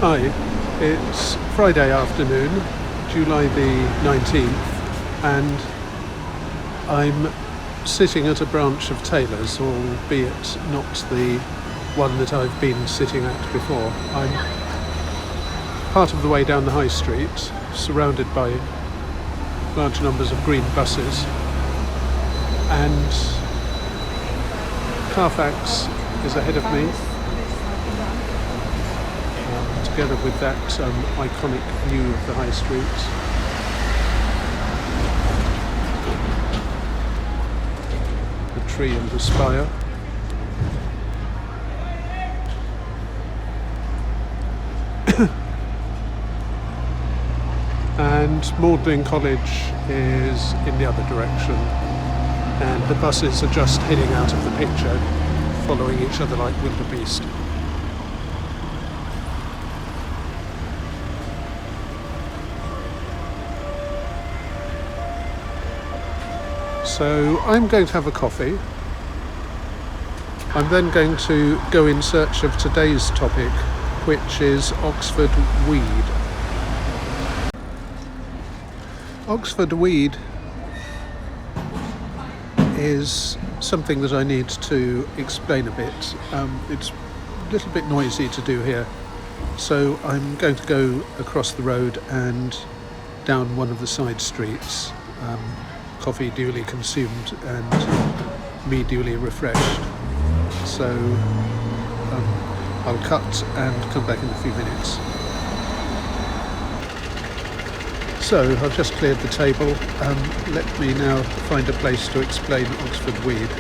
Hi, it's Friday afternoon, July the 19th, and I'm sitting at a branch of Taylor's, albeit not the one that I've been sitting at before. I'm part of the way down the high street, surrounded by large numbers of green buses, and Carfax is ahead of me, together with that iconic view of the high street. The tree and the spire. And Magdalen College is in the other direction, and the buses are just heading out of the picture, following each other like wildebeest. So I'm going to have a coffee. I'm then going to go in search of today's topic, which is Oxford weed. Oxford weed is something that I need to explain a bit. It's a little bit noisy to do here, so I'm going to go across the road and down one of the side streets. Coffee duly consumed and me duly refreshed. So I'll cut and come back in a few minutes. So I've just cleared the table. Let me now find a place to explain Oxford weed.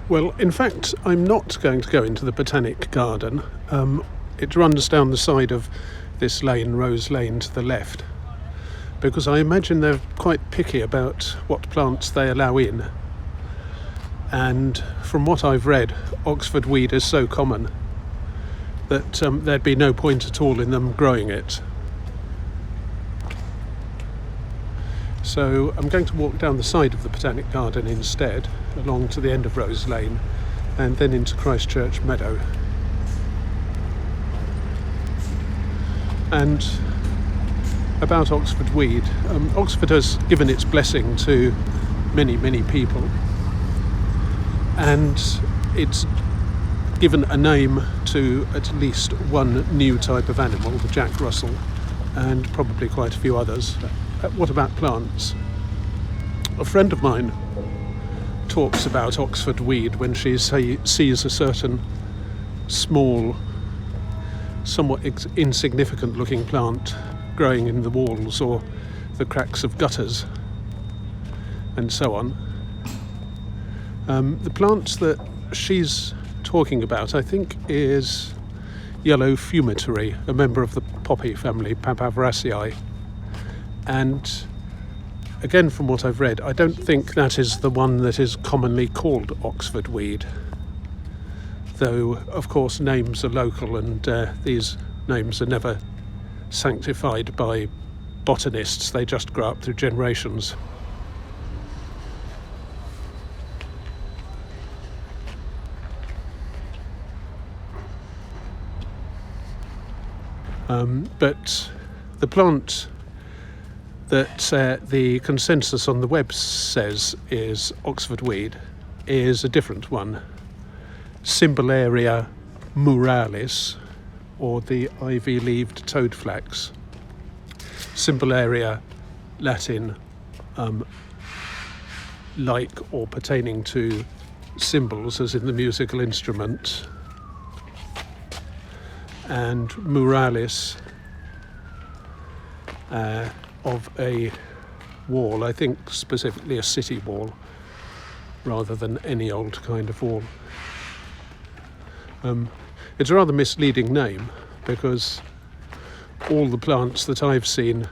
Well, in fact, I'm not going to go into the Botanic Garden. It runs down the side of this lane, Rose Lane, to the left, because I imagine they're quite picky about what plants they allow in. And from what I've read, Oxford weed is so common that there'd be no point at all in them growing it. So I'm going to walk down the side of the Botanic Garden instead, along to the end of Rose Lane, and then into Christchurch Meadow. And about Oxford weed, Oxford has given its blessing to many, many people, and it's given a name to at least one new type of animal, the Jack Russell, and probably quite a few others. What about plants? A friend of mine talks about Oxford weed when she sees a certain small, somewhat insignificant looking plant growing in the walls or the cracks of gutters and so on. The plant that she's talking about, I think, is yellow fumitory, a member of the poppy family, Papaveraceae. And again, from what I've read, I don't think that is the one that is commonly called Oxford weed, though of course names are local, and these names are never sanctified by botanists. They just grow up through generations. But the plant that the consensus on the web says is Oxford weed is a different one, Cymbellaria muralis, or the ivy-leaved toadflax. Cymbellaria, Latin, like or pertaining to cymbals, as in the musical instrument, and muralis, of a wall, I think specifically a city wall, rather than any old kind of wall. It's a rather misleading name, because all the plants that I've seen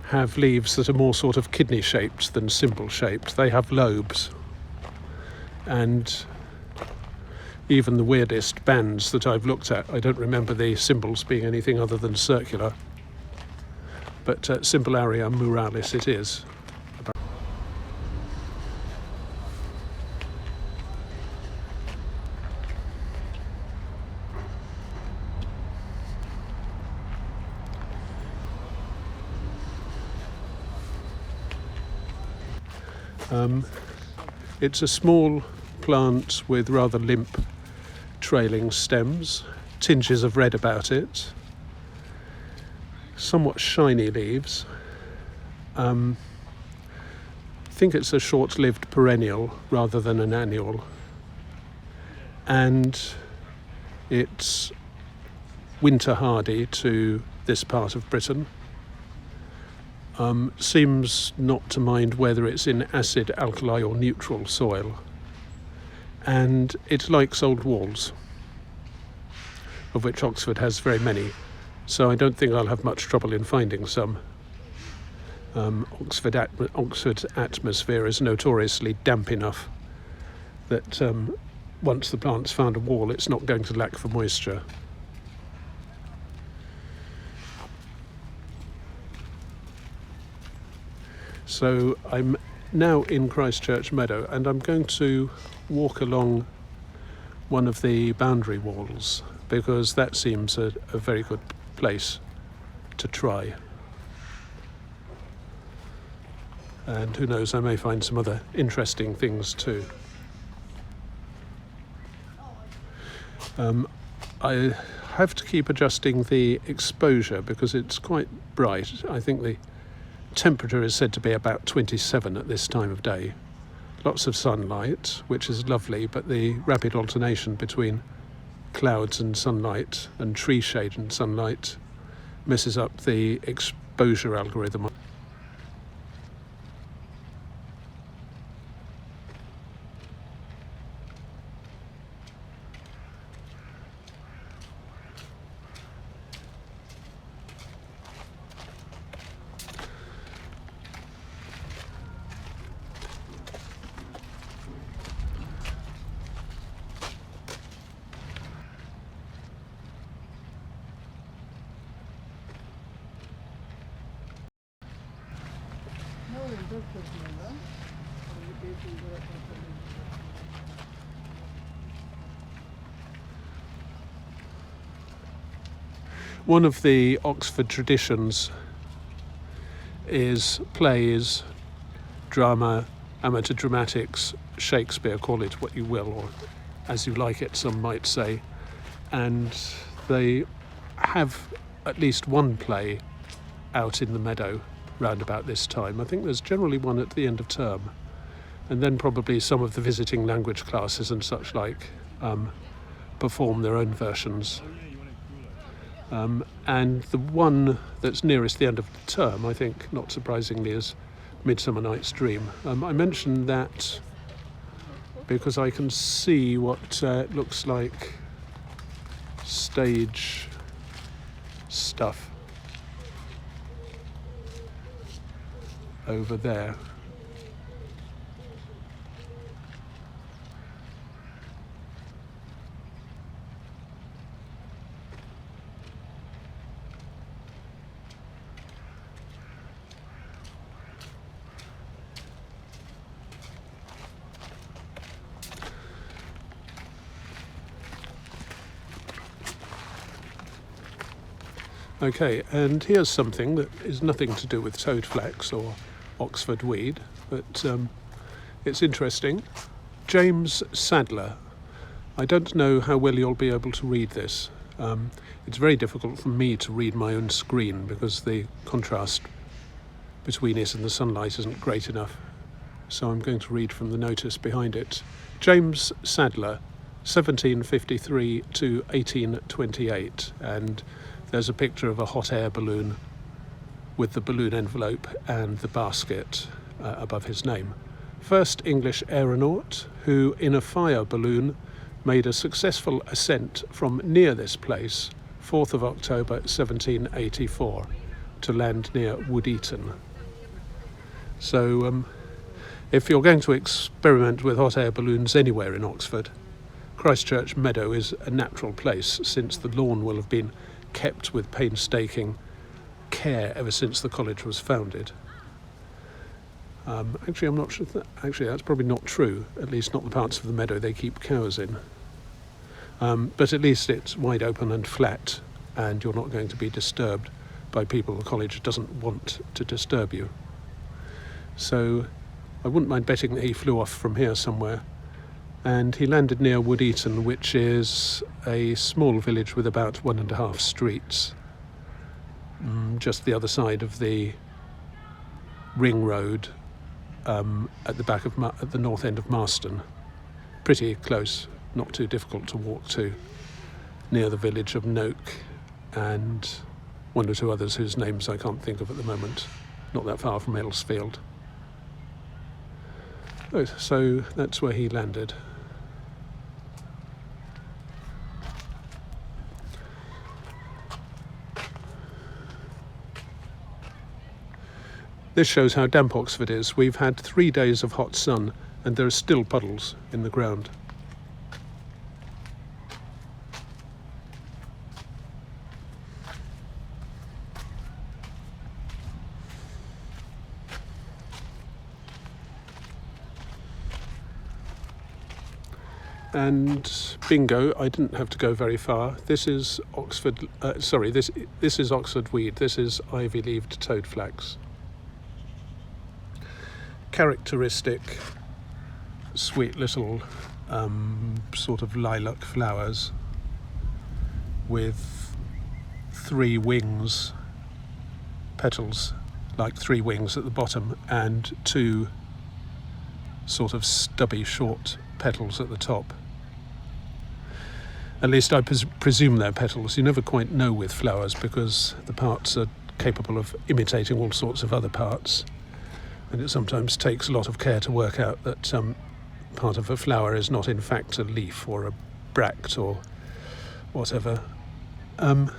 have leaves that are more sort of kidney-shaped than cymbal-shaped. They have lobes, and even the weirdest bands that I've looked at, I don't remember the symbols being anything other than circular. But Cymbellaria muralis it is. It's a small plant with rather limp trailing stems, tinges of red about it, somewhat shiny leaves. I think it's a short-lived perennial rather than an annual, and it's winter hardy to this part of Britain. Seems not to mind whether it's in acid, alkali or neutral soil, and it likes old walls, of which Oxford has very many, so I don't think I'll have much trouble in finding some. Oxford atmosphere is notoriously damp enough that once the plant's found a wall, it's not going to lack for moisture. So I'm now in Christchurch Meadow, and I'm going to walk along one of the boundary walls, because that seems a very good place to try. And who knows, I may find some other interesting things too. I have to keep adjusting the exposure because it's quite bright. I think the temperature is said to be about 27 at this time of day. Lots of sunlight, which is lovely, but the rapid alternation between clouds and sunlight and tree shade and sunlight messes up the exposure algorithm. One of the Oxford traditions is plays, drama, amateur dramatics, Shakespeare, call it what you will, or as you like it, some might say. And they have at least one play out in the meadow round about this time. I think there's generally one at the end of term. And then probably some of the visiting language classes and such like perform their own versions. And the one that's nearest the end of the term, I think, not surprisingly, is Midsummer Night's Dream. I mentioned that because I can see what looks like stage stuff over there. Okay, and here's something that is nothing to do with toadflax or Oxford weed, but it's interesting. James Sadler. I don't know how well you'll be able to read this. It's very difficult for me to read my own screen because the contrast between it and the sunlight isn't great enough. So I'm going to read from the notice behind it. James Sadler, 1753 to 1828, and there's a picture of a hot air balloon with the balloon envelope and the basket above his name. First English aeronaut who, in a fire balloon, made a successful ascent from near this place, 4th of October 1784, to land near Wood-Eton. So if you're going to experiment with hot air balloons anywhere in Oxford, Christchurch Meadow is a natural place, since the lawn will have been kept with painstaking care ever since the college was founded. Actually, I'm not sure. That's probably not true. At least not the parts of the meadow they keep cows in. But at least it's wide open and flat, and you're not going to be disturbed by people the college doesn't want to disturb you. So I wouldn't mind betting that he flew off from here somewhere. And he landed near Wood-Eton, which is a small village with about 1.5 streets, just the other side of the ring road at the north end of Marston. Pretty close, not too difficult to walk to, near the village of Noke and one or two others whose names I can't think of at the moment, not that far from Eddlesfield. Oh, so that's where he landed. This shows how damp Oxford is. We've had 3 days of hot sun and there are still puddles in the ground. And bingo, I didn't have to go very far. This is Oxford, this is Oxford weed. This is ivy-leaved toadflax. Characteristic, sweet little sort of lilac flowers with 3 wings, petals like 3 wings at the bottom, and 2 sort of stubby short petals at the top. At least I presume they're petals. You never quite know with flowers because the parts are capable of imitating all sorts of other parts, and it sometimes takes a lot of care to work out that part of a flower is not in fact a leaf or a bract or whatever. For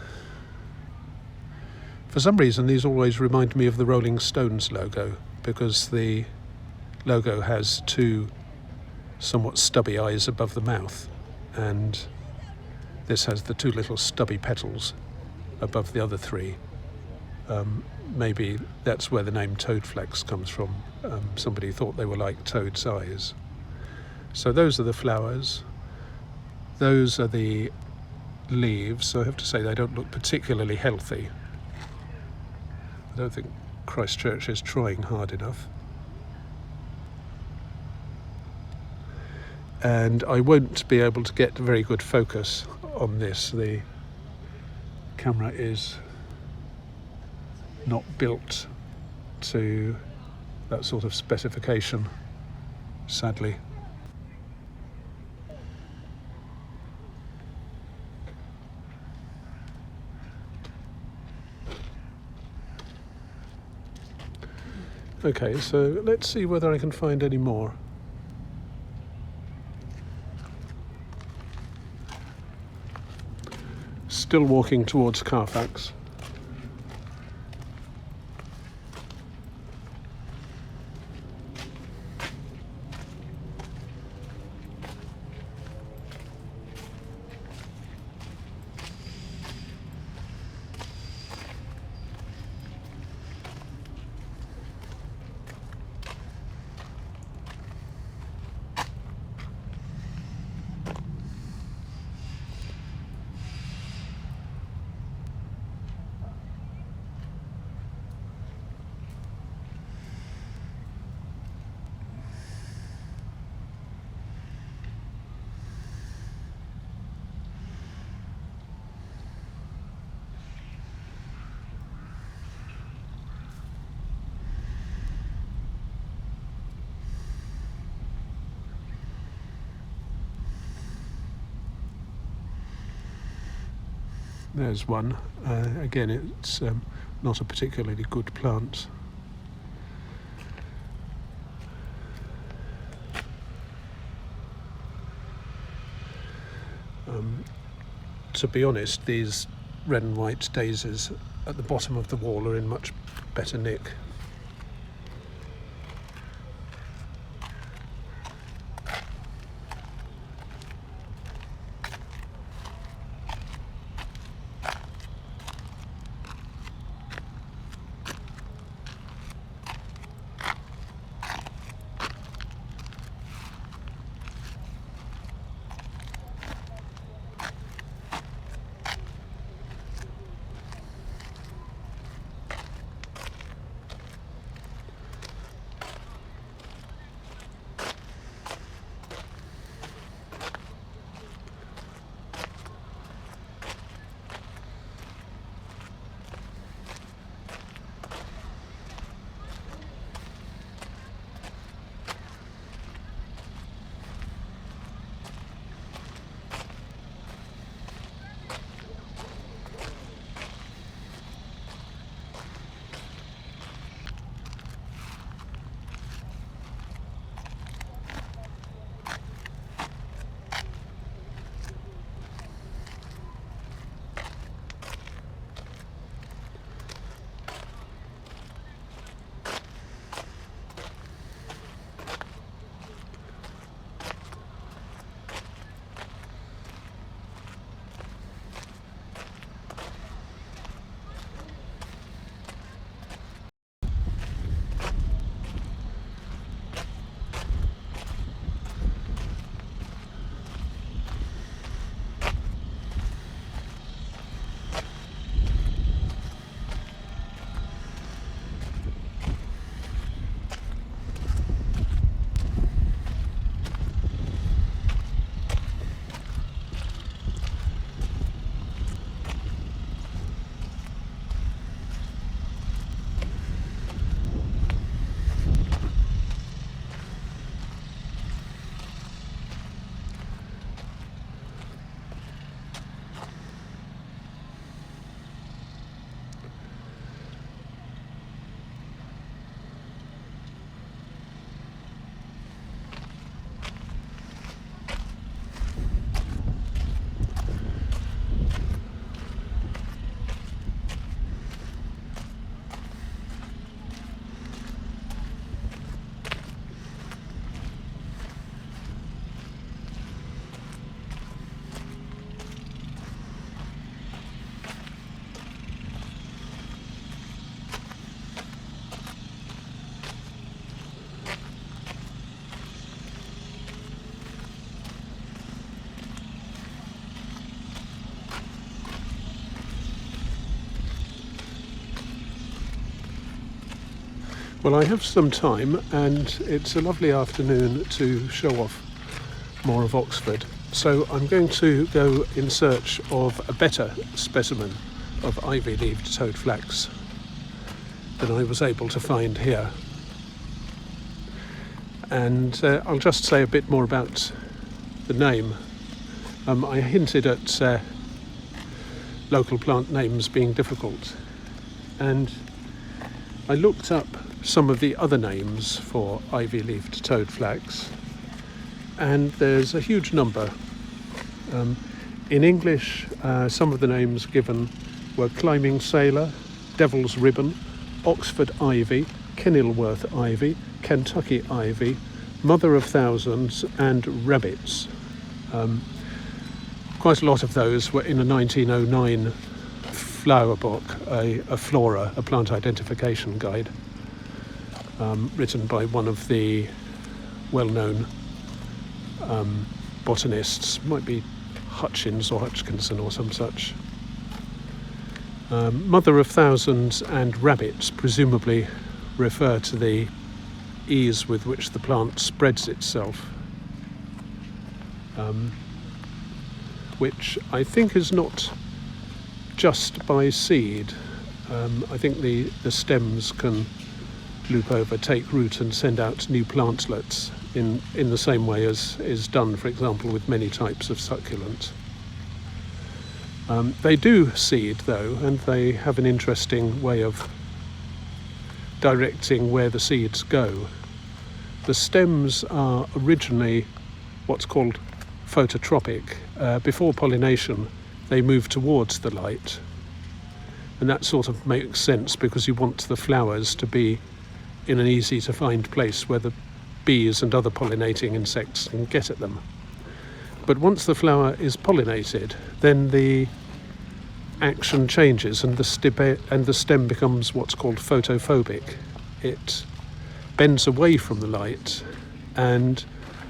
some reason these always remind me of the Rolling Stones logo, because the logo has 2 somewhat stubby eyes above the mouth, and this has the 2 little stubby petals above the other 3. maybe that's where the name toadflax comes from. Somebody thought they were like toad's eyes. So those are the flowers. Those are the leaves. So I have to say they don't look particularly healthy. I don't think Christchurch is trying hard enough. And I won't be able to get very good focus on this. The camera is not built to that sort of specification, sadly. Okay, so let's see whether I can find any more. Still walking towards Carfax. There's one. Again, it's not a particularly good plant. To be honest, these red and white daisies at the bottom of the wall are in much better nick. Well, I have some time, and it's a lovely afternoon to show off more of Oxford. So I'm going to go in search of a better specimen of ivy-leaved toadflax than I was able to find here. And I'll just say a bit more about the name. I hinted at local plant names being difficult, and I looked up some of the other names for ivy-leaved toadflax, and there's a huge number. In English, some of the names given were climbing sailor, devil's ribbon, Oxford ivy, Kenilworth ivy, Kentucky ivy, mother of thousands, and rabbits. Quite a lot of those were in a 1909 flower book, a flora, a plant identification guide, written by one of the well-known botanists, might be Hutchins or Hutchinson or some such. Mother of thousands and rabbits presumably refer to the ease with which the plant spreads itself, which I think is not just by seed. I think the stems can loop over, take root and send out new plantlets in the same way as is done, for example, with many types of succulent. They do seed though, and they have an interesting way of directing where the seeds go. The stems are originally what's called phototropic. Before pollination, they move towards the light, and that sort of makes sense because you want the flowers to be in an easy to find place where the bees and other pollinating insects can get at them. But once the flower is pollinated, then the action changes and the stem becomes what's called photophobic. It bends away from the light and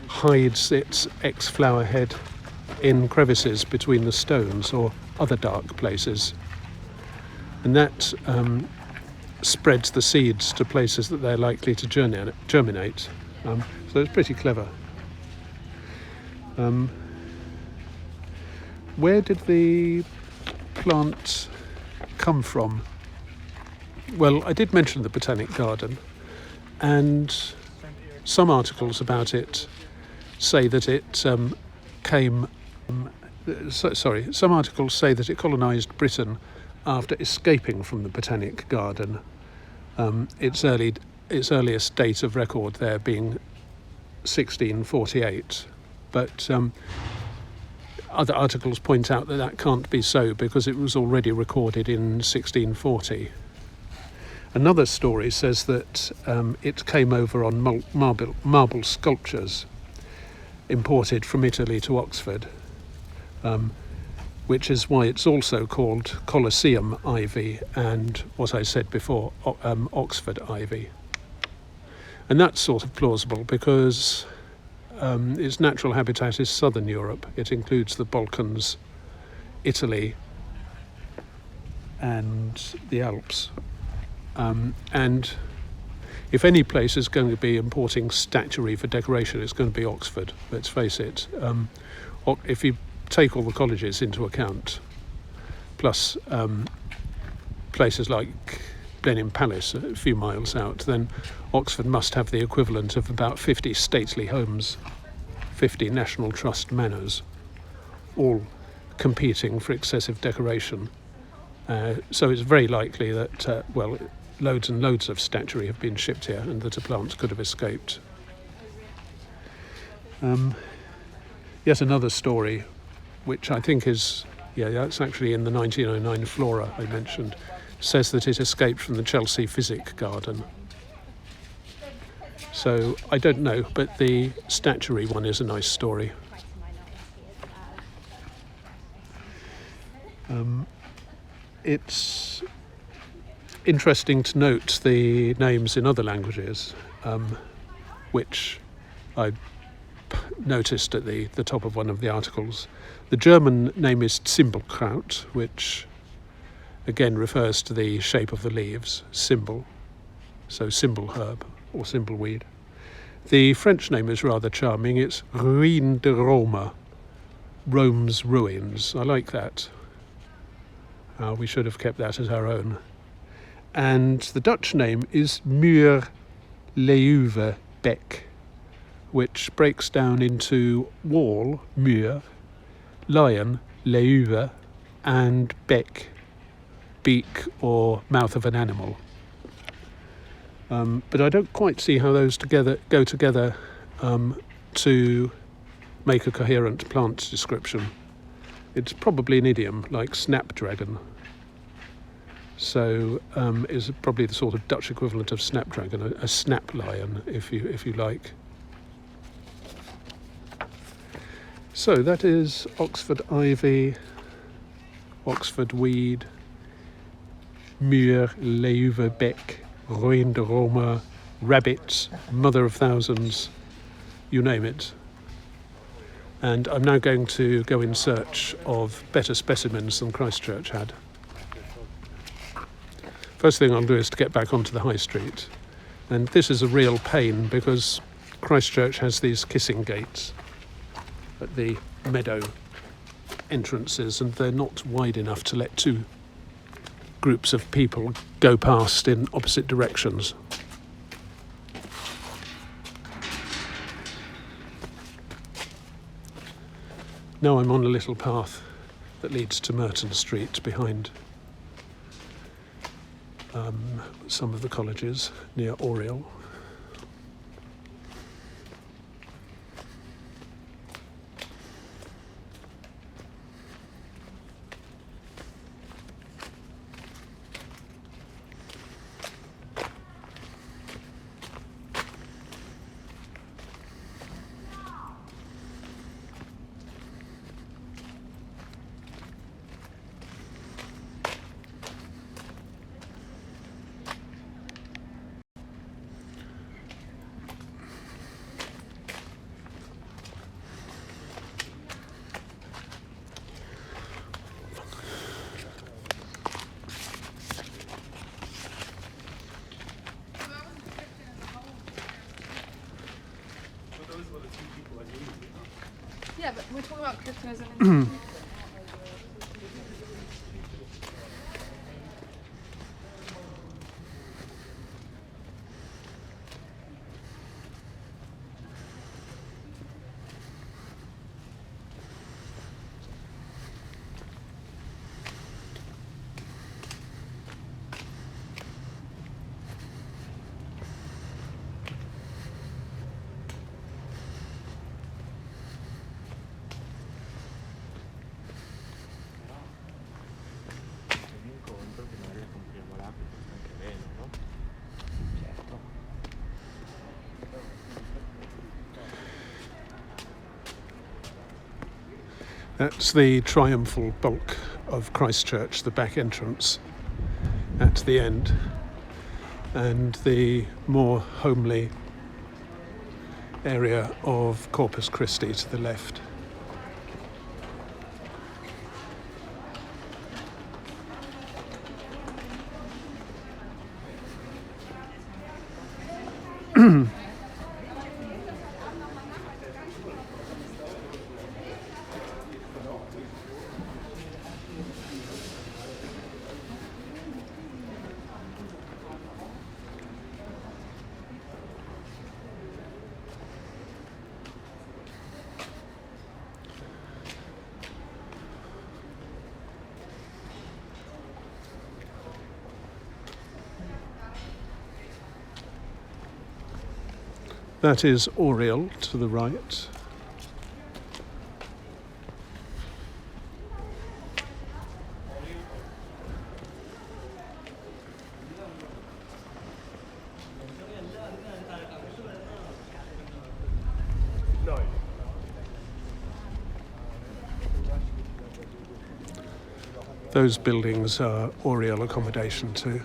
hides its ex-flower head in crevices between the stones or other dark places. And that spreads the seeds to places that they're likely to germinate. So it's pretty clever. Where did the plant come from? Well, I did mention the Botanic Garden, and some articles about it say that it some articles say that it colonised Britain after escaping from the Botanic Garden. Its earliest date of record there being 1648, but other articles point out that can't be so because it was already recorded in 1640. Another story says that it came over on marble sculptures imported from Italy to Oxford, which is why it's also called Colosseum ivy and, what I said before, Oxford ivy. And that's sort of plausible because its natural habitat is southern Europe. It includes the Balkans, Italy, and the Alps. And if any place is going to be importing statuary for decoration, it's going to be Oxford, let's face it. If you take all the colleges into account, plus places like Blenheim Palace, a few miles out, then Oxford must have the equivalent of about 50 stately homes, 50 National Trust manors, all competing for excessive decoration. So it's very likely that, loads and loads of statuary have been shipped here and that a plant could have escaped. Yet another story, which I think is, that's actually in the 1909 flora I mentioned, says that it escaped from the Chelsea Physic Garden. So I don't know, but the statuary one is a nice story. It's interesting to note the names in other languages, which I noticed at the top of one of the articles. The German name is Zimbelkraut, which again refers to the shape of the leaves, Zimbel. so simple herb or simple weed. The French name is rather charming. It's Ruine de Rome, Rome's ruins. I like that. We should have kept that as our own. And the Dutch name is Muur Leuve Beck, which breaks down into wall, muur, lion, leuve, and beck, beak or mouth of an animal. But I don't quite see how those go together to make a coherent plant description. It's probably an idiom like snapdragon. So is probably the sort of Dutch equivalent of snapdragon, a snap lion, if you like. So that is Oxford ivy, Oxford weed, Muur Leuve Beck, Ruine de Rome, rabbit, mother of thousands, you name it. And I'm now going to go in search of better specimens than Christchurch had. First thing I'll do is to get back onto the high street. And this is a real pain because Christchurch has these kissing gates at the meadow entrances, and they're not wide enough to let two groups of people go past in opposite directions. Now I'm on a little path that leads to Merton Street behind some of the colleges near Oriel. Yeah, but we're talking about Christmas. That's the triumphal bulk of Christchurch, the back entrance at the end, and the more homely area of Corpus Christi to the left. That is Oriel to the right. Those buildings are Oriel accommodation too.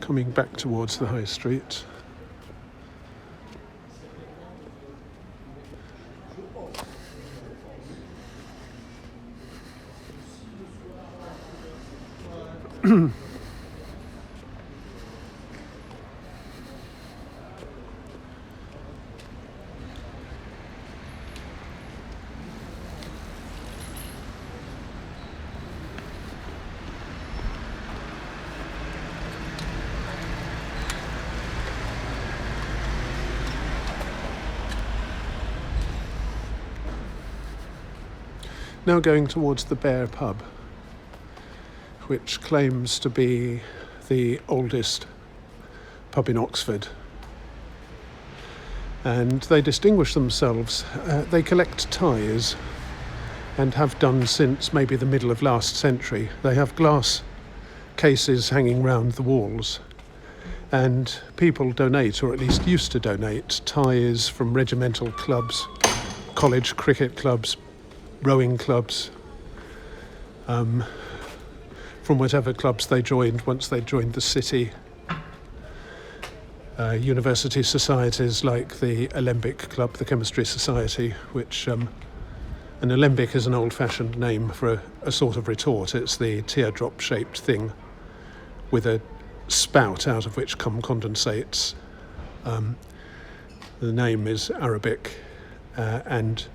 Coming back towards the high street. Now going towards the Bear pub, which claims to be the oldest pub in Oxford. And they distinguish themselves. They collect ties and have done since maybe the middle of last century. They have glass cases hanging round the walls, and people donate, or at least used to donate, ties from regimental clubs, college cricket clubs, rowing clubs, from whatever clubs they joined once they joined the city. University societies like the Alembic Club, the Chemistry Society, which an alembic is an old-fashioned name for a sort of retort. It's the teardrop-shaped thing with a spout out of which come condensates. The name is Arabic, and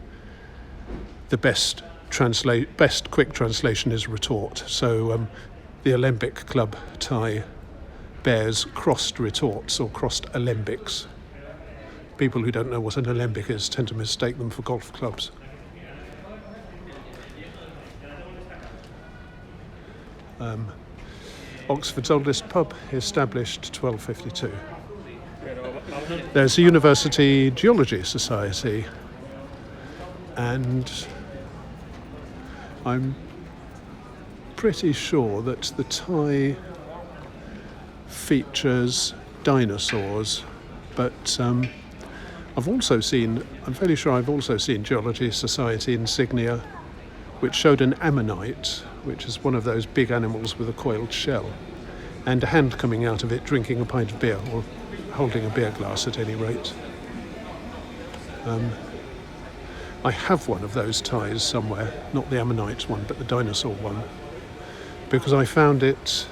the best quick translation is retort. So the Alembic Club tie bears crossed retorts or crossed alembics. People who don't know what an alembic is tend to mistake them for golf clubs. Oxford's oldest pub, established 1252. There's a University Geology Society, and I'm pretty sure that the tie features dinosaurs, but I'm fairly sure I've also seen Geology Society insignia which showed an ammonite, which is one of those big animals with a coiled shell, and a hand coming out of it drinking a pint of beer, or holding a beer glass at any rate. I have one of those ties somewhere, not the ammonite one, but the dinosaur one, because I found it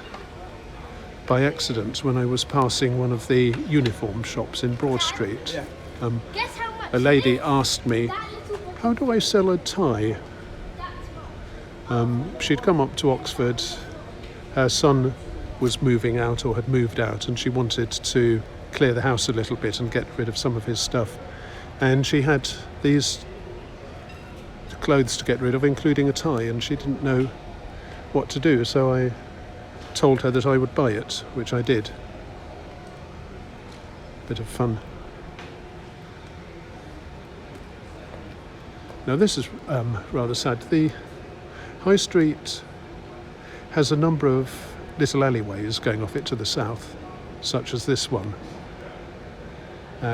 by accident when I was passing one of the uniform shops in Broad Street. A lady asked me, "How do I sell a tie?" She'd come up to Oxford, her son was moving out or had moved out, and she wanted to clear the house a little bit and get rid of some of his stuff. And she had these clothes to get rid of, including a tie, and she didn't know what to do, so I told her that I would buy it, which I did. Bit of fun. Now this is rather sad. The High Street has a number of little alleyways going off it to the south, such as this one.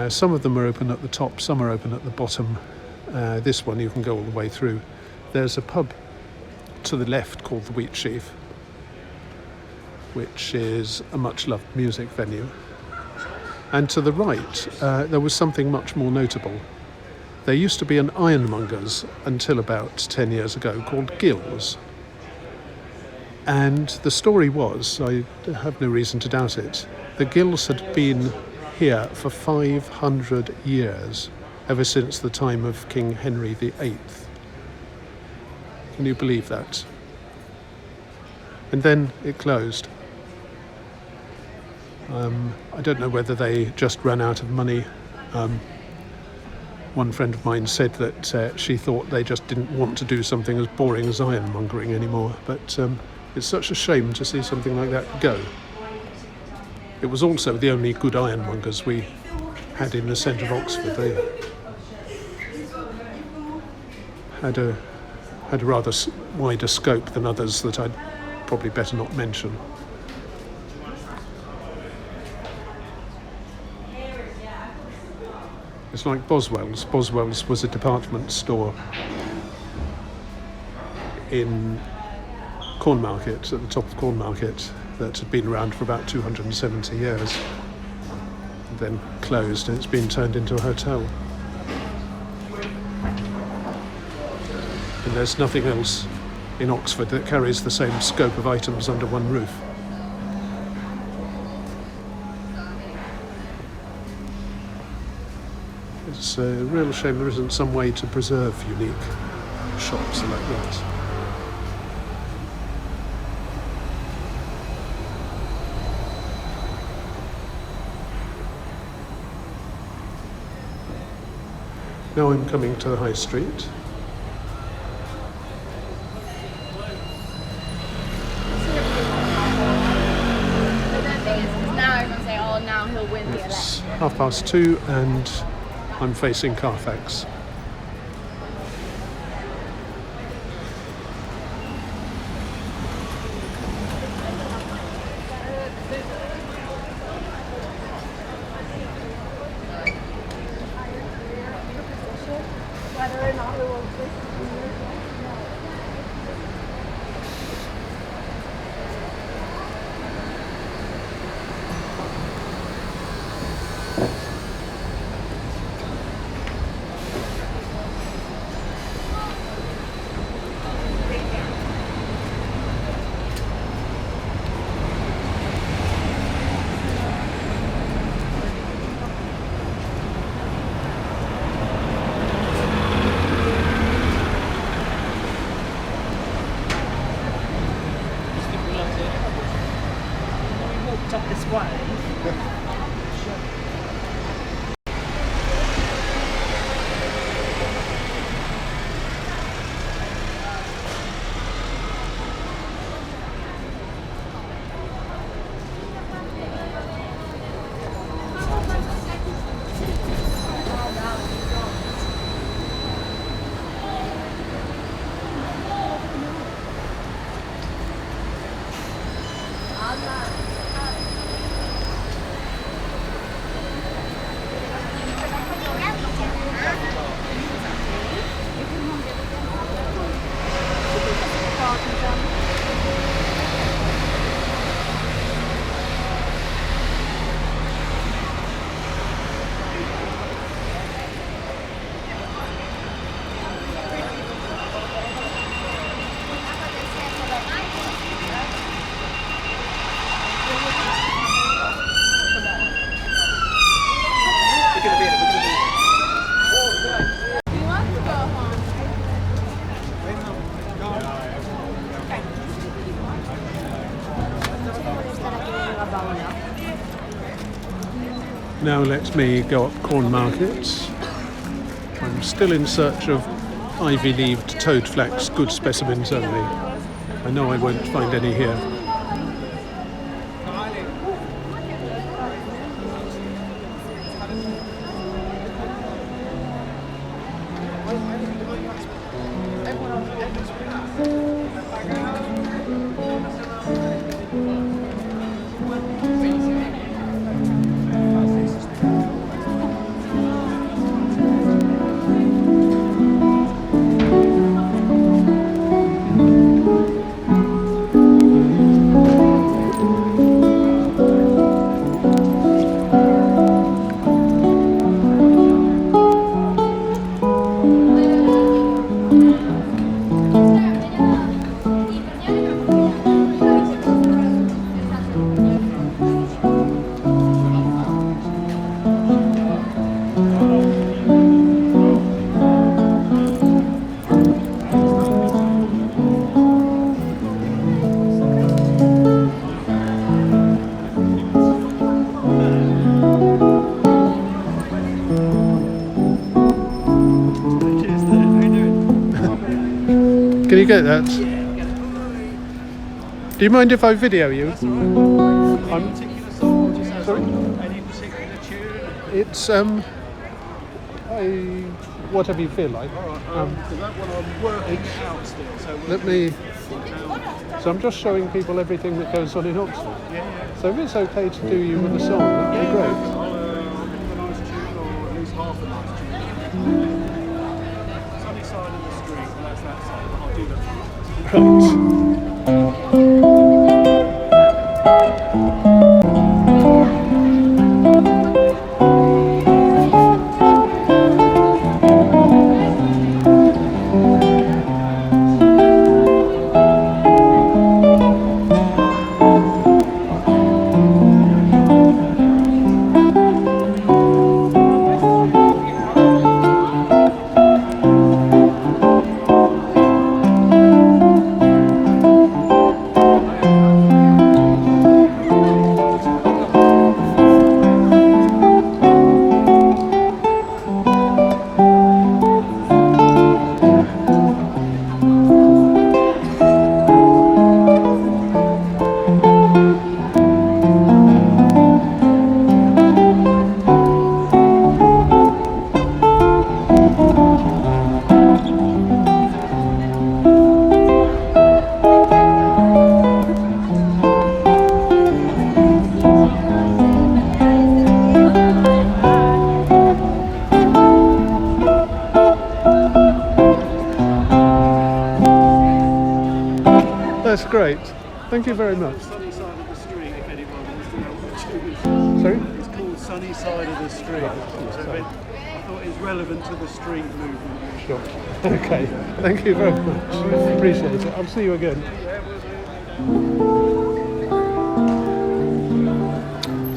Some of them are open at the top, some are open at the bottom. This one you can go all the way through. There's a pub to the left called the Wheat Sheaf, which is a much-loved music venue. And to the right, there was something much more notable. There used to be an ironmonger's until about 10 years ago called Gill's. And the story was, I have no reason to doubt it, the Gill's had been here for 500 years, ever since the time of King Henry VIII. Can you believe that? And then it closed. I don't know whether they just ran out of money. One friend of mine said that she thought they just didn't want to do something as boring as ironmongering anymore, but it's such a shame to see something like that go. It was also the only good ironmongers we had in the centre of Oxford. They had a rather wider scope than others that I'd probably better not mention. It's like Boswell's. Boswell's was a department store in Cornmarket, at the top of Cornmarket, that had been around for about 270 years, and then closed, and it's been turned into a hotel. And there's nothing else in Oxford that carries the same scope of items under one roof. It's a real shame there isn't some way to preserve unique shops like that. Now I'm coming to the high street. Now he'll win the It's election. 2:30 and I'm facing Carfax. Whether or not we will up this way. Now let me go up Corn Market. I'm still in search of ivy-leaved toadflax, good specimens only. I know I won't find any here. Can you get that? Do you mind if I video you? I'm sorry? Any particular tune? It's whatever you feel like. I'm working out still, so Let me. So I'm just showing people everything that goes on in Oxford. So if it's okay to do you with a song, that'd be great. I'll give a nice tune, or at least half a nice tune. Sunny side of the street, and that's that side, but I'll do that. Right. great. Thank you very much. Sunny side of the street, if anyone wants to know what tune is. Sorry? It's called Sunny Side of the Street. So I thought it was relevant to the street movement. Sure. Okay. Thank you very much. Appreciate it. I'll see you again.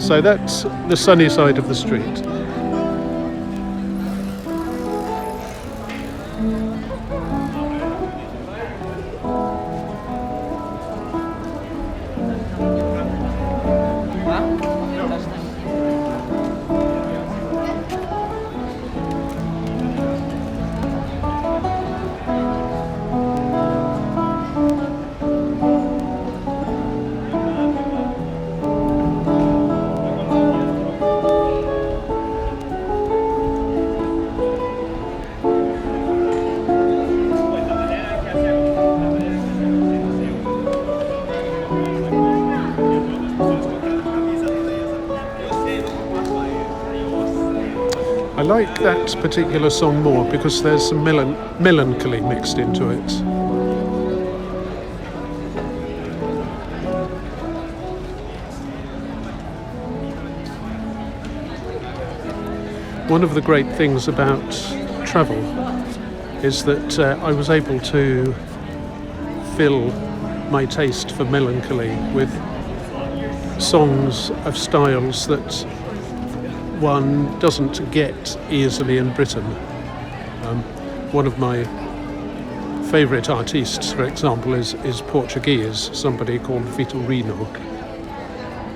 So that's the sunny side of the street. I like that particular song more because there's some melancholy mixed into it. One of the great things about travel is that I was able to fill my taste for melancholy with songs of styles that one doesn't get easily in Britain. One of my favourite artists, for example, is Portuguese, somebody called Vitorino,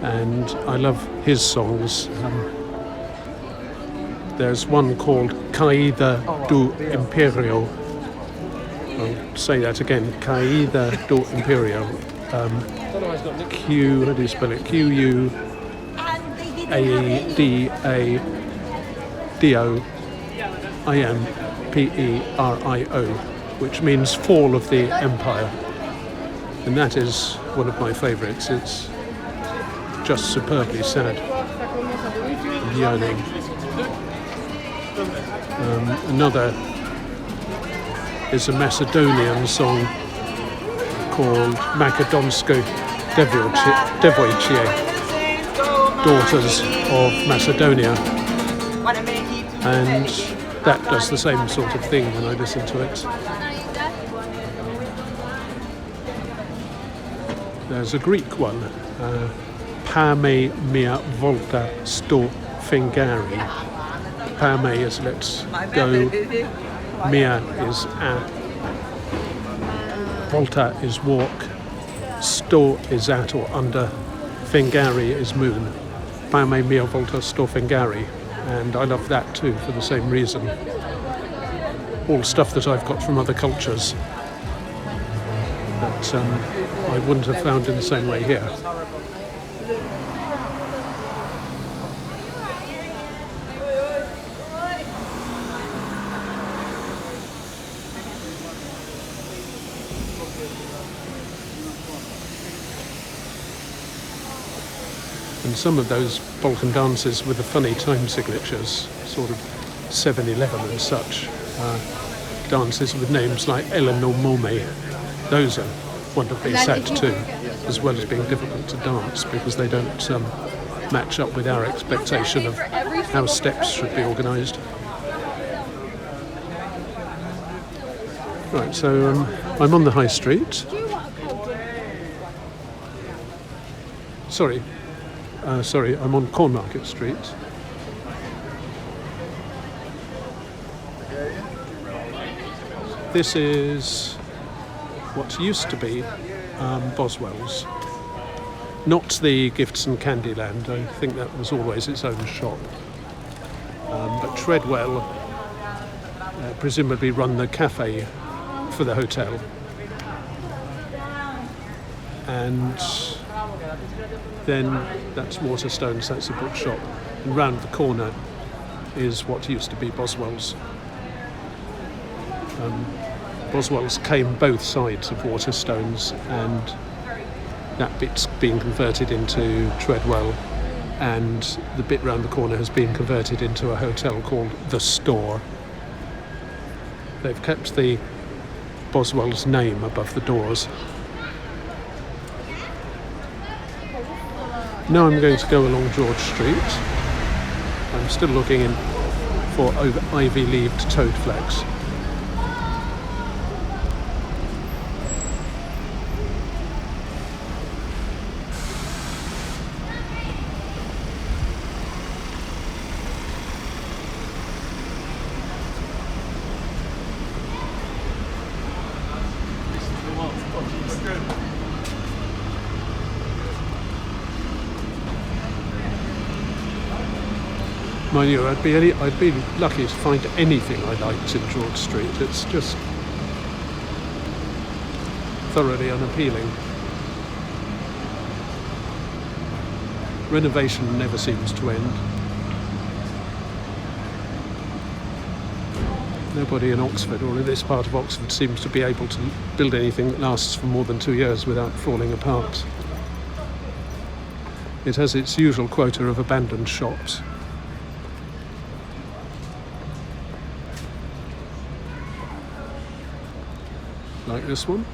and I love his songs. There's one called Caída do Império. I'll say that again, Caída do Império. How do you spell it? Q-U-A-D-A-D-O-I-M-P-E-R-I-O, which means Fall of the Empire. And that is one of my favourites. It's just superbly sad and yearning. Another is a Macedonian song called Makedonsko Devojcie, Daughters of Macedonia, and that does the same sort of thing when I listen to it. There's a Greek one, Pame mia volta sto fingari. Pame is let's go, mia is at, volta is walk, sto is at or under, fingari is moon. Pame mia volta sto fingari, and I love that too for the same reason. All stuff that I've got from other cultures that I wouldn't have found in the same way here. And some of those Balkan dances with the funny time signatures, sort of 7-11 and such, dances with names like Eleanor Mome, those are wonderfully sad too, as well as being difficult to dance because they don't match up with our expectation of how steps should be organised. Right, so I'm on the high street. Sorry, I'm on Cornmarket Street. This is what used to be Boswell's. Not the Gifts and Candyland, I think that was always its own shop. But Treadwell presumably run the cafe for the hotel. And then that's Waterstones, that's a bookshop. And round the corner is what used to be Boswell's. Boswell's came both sides of Waterstones, and that bit's been converted into Treadwell, and the bit round the corner has been converted into a hotel called The Store. They've kept the Boswell's name above the doors. Now I'm going to go along George Street. I'm still looking in for ivy-leaved toad flags. Mind you, I'd be lucky to find anything I liked in George Street. It's just thoroughly unappealing. Renovation never seems to end. Nobody in Oxford or in this part of Oxford seems to be able to build anything that lasts for more than 2 years without falling apart. It has its usual quota of abandoned shops. Like this one.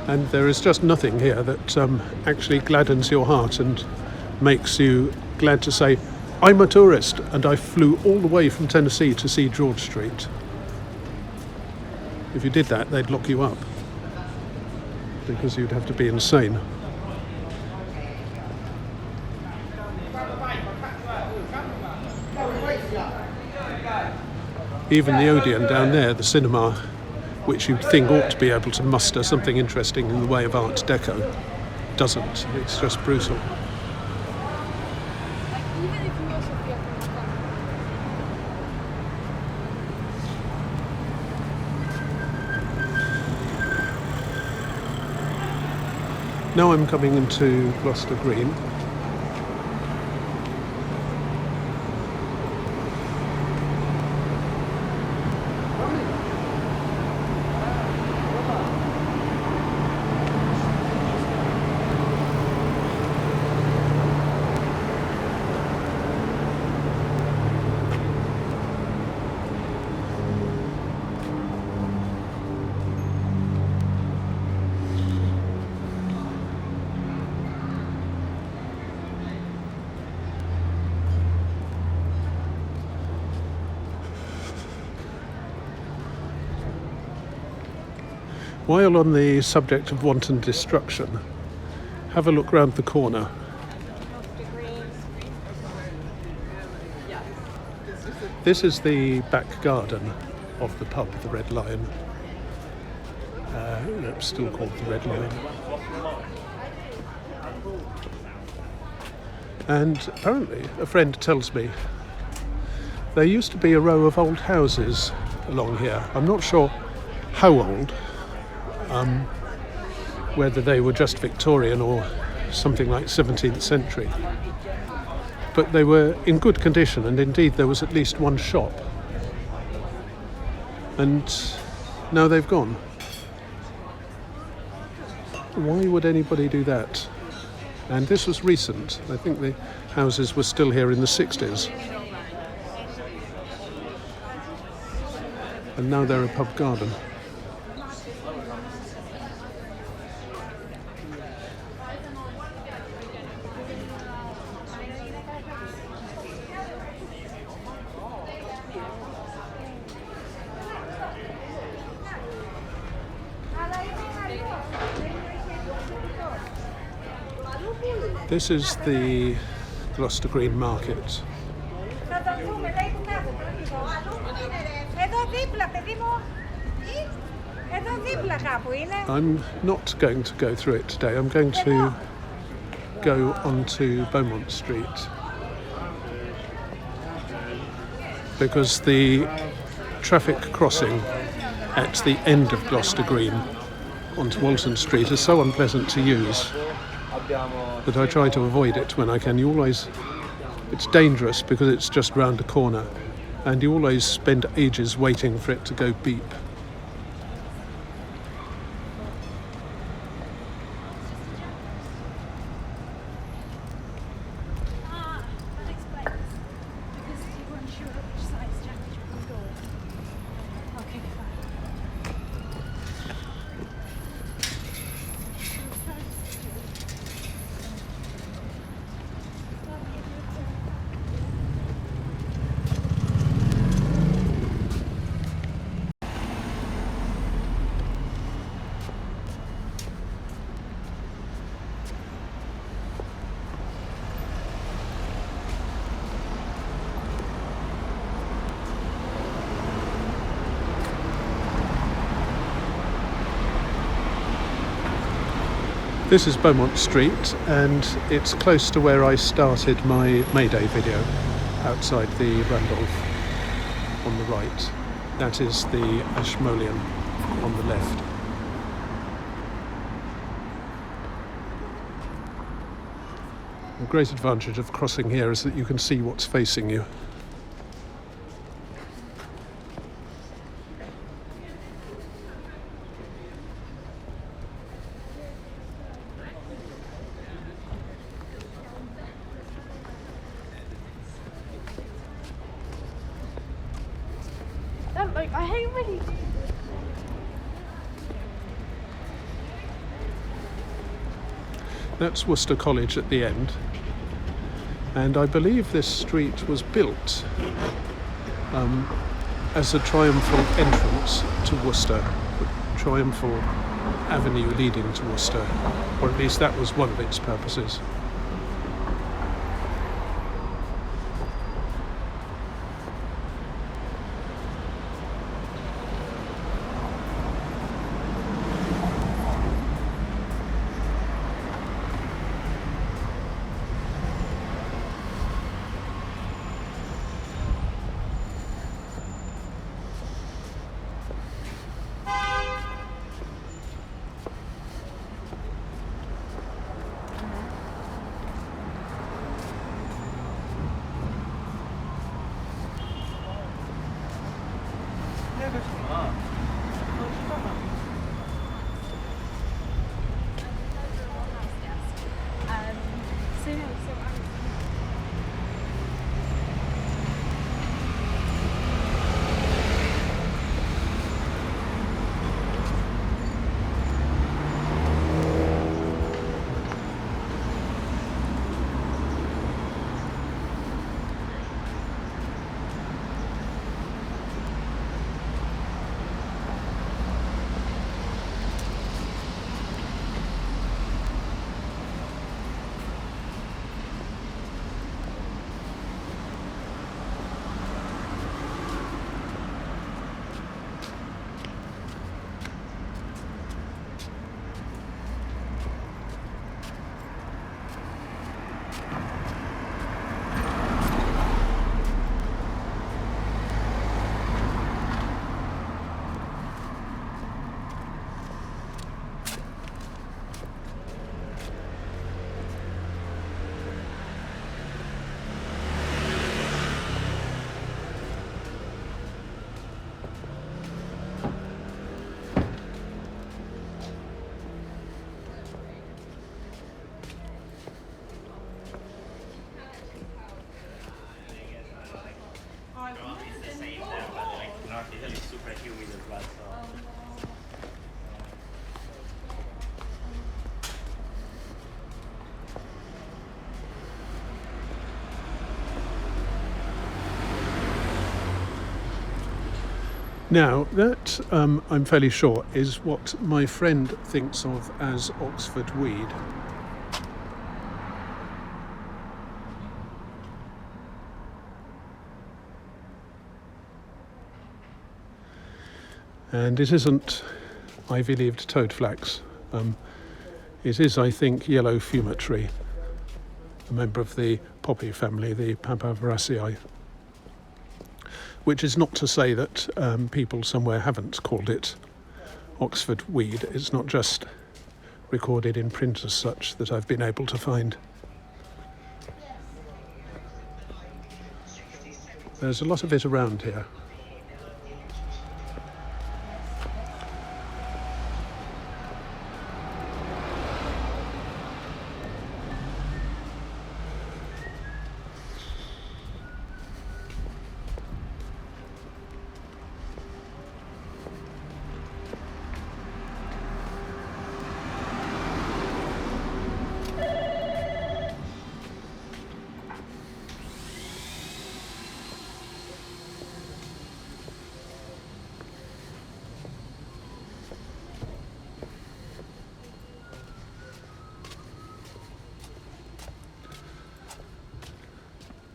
And there is just nothing here that actually gladdens your heart and makes you glad to say, I'm a tourist and I flew all the way from Tennessee to see George Street. If you did that, they'd lock you up, because you'd have to be insane. Even the Odeon down there, the cinema, which you'd think ought to be able to muster something interesting in the way of Art Deco, doesn't. It's just brutal. Now I'm coming into Gloucester Green. While on the subject of wanton destruction, have a look round the corner. This is the back garden of the pub, the Red Lion. It's still called the Red Lion. And apparently, a friend tells me, there used to be a row of old houses along here. I'm not sure how old. Whether they were just Victorian or something like 17th century. But they were in good condition, and indeed there was at least one shop. And now they've gone. Why would anybody do that? And this was recent. I think the houses were still here in the 60s. And now they're a pub garden. This is the Gloucester Green Market. I'm not going to go through it today. I'm going to go onto Beaumont Street, because the traffic crossing at the end of Gloucester Green onto Walton Street is so unpleasant to use that I try to avoid it when I can. It's dangerous because it's just round a corner, and you always spend ages waiting for it to go beep. This is Beaumont Street, and it's close to where I started my May Day video, outside the Randolph on the right. That is the Ashmolean on the left. The great advantage of crossing here is that you can see what's facing you. I hate really. That's Worcester College at the end, and I believe this street was built as a triumphal entrance to Worcester, a triumphal avenue leading to Worcester, or at least that was one of its purposes. Now, that, I'm fairly sure, is what my friend thinks of as Oxford weed. And it isn't ivy-leaved toadflax. It is, I think, yellow fumitory, a member of the poppy family, the Papaveraceae. Which is not to say that people somewhere haven't called it Oxford weed. It's not just recorded in print as such that I've been able to find. There's a lot of it around here.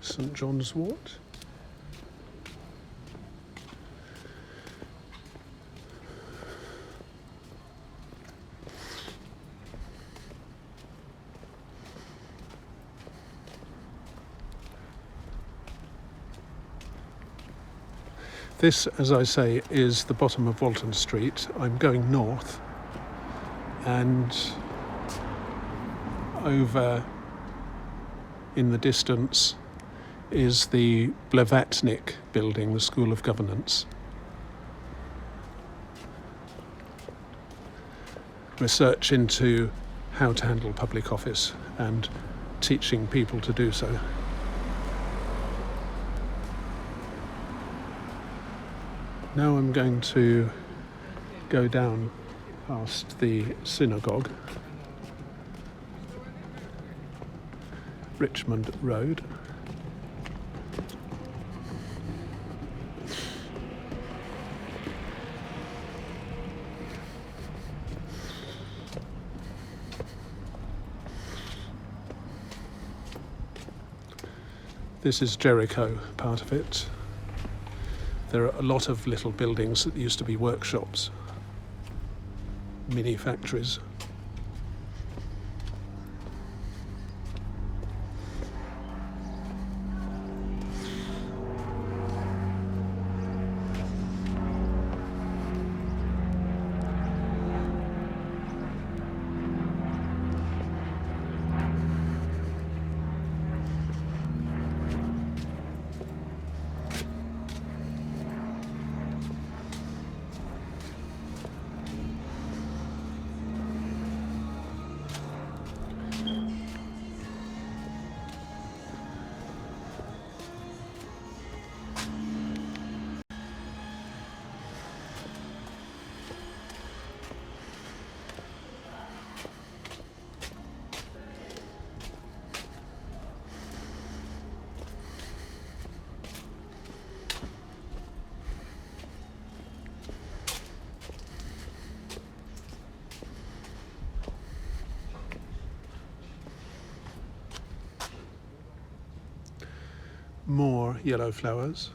St John's Wort. This, as I say, is the bottom of Walton Street. I'm going north, and over in the distance is the Blavatnik building, the School of Governance. Research into how to handle public office and teaching people to do so. Now I'm going to go down past the synagogue, Richmond Road. This is Jericho, part of it. There are a lot of little buildings that used to be workshops, mini factories. More yellow flowers.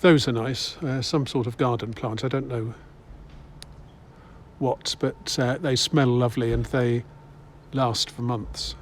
Those are nice, some sort of garden plant. I don't know what, but they smell lovely and they last for months.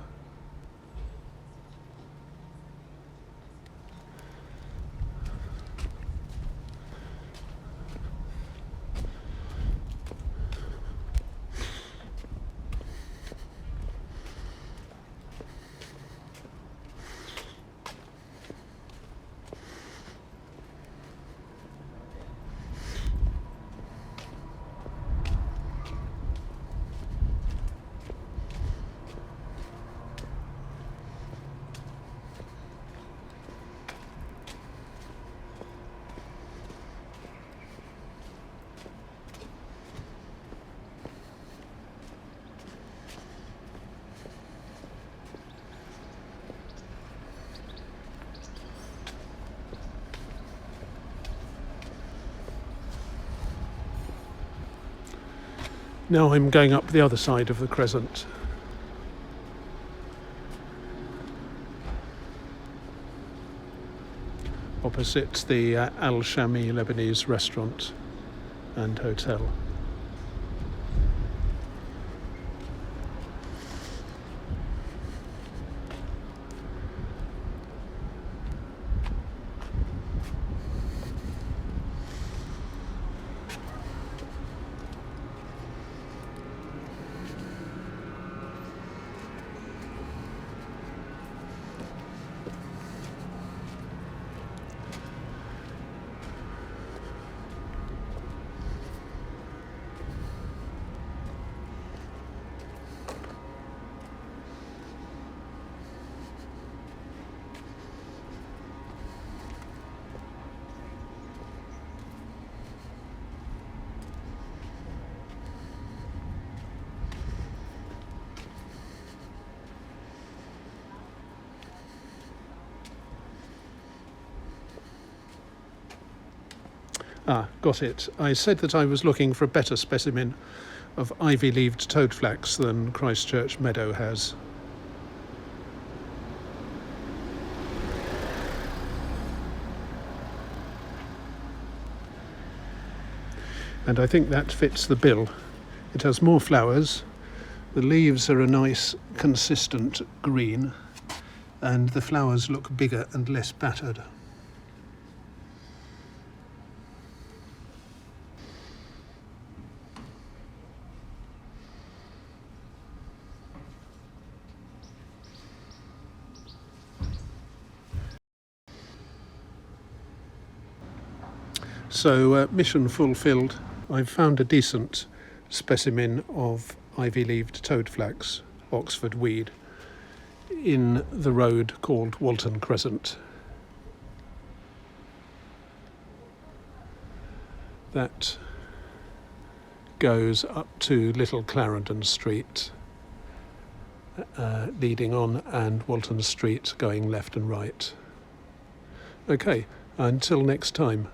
Now I'm going up the other side of the crescent. Opposite the Al Shami Lebanese restaurant and hotel. Ah, got it. I said that I was looking for a better specimen of ivy-leaved toadflax than Christchurch Meadow has. And I think that fits the bill. It has more flowers, the leaves are a nice consistent green, and the flowers look bigger and less battered. So mission fulfilled. I've found a decent specimen of ivy-leaved toadflax, Oxford weed, in the road called Walton Crescent. That goes up to Little Clarendon Street, leading on, and Walton Street going left and right. Okay, until next time.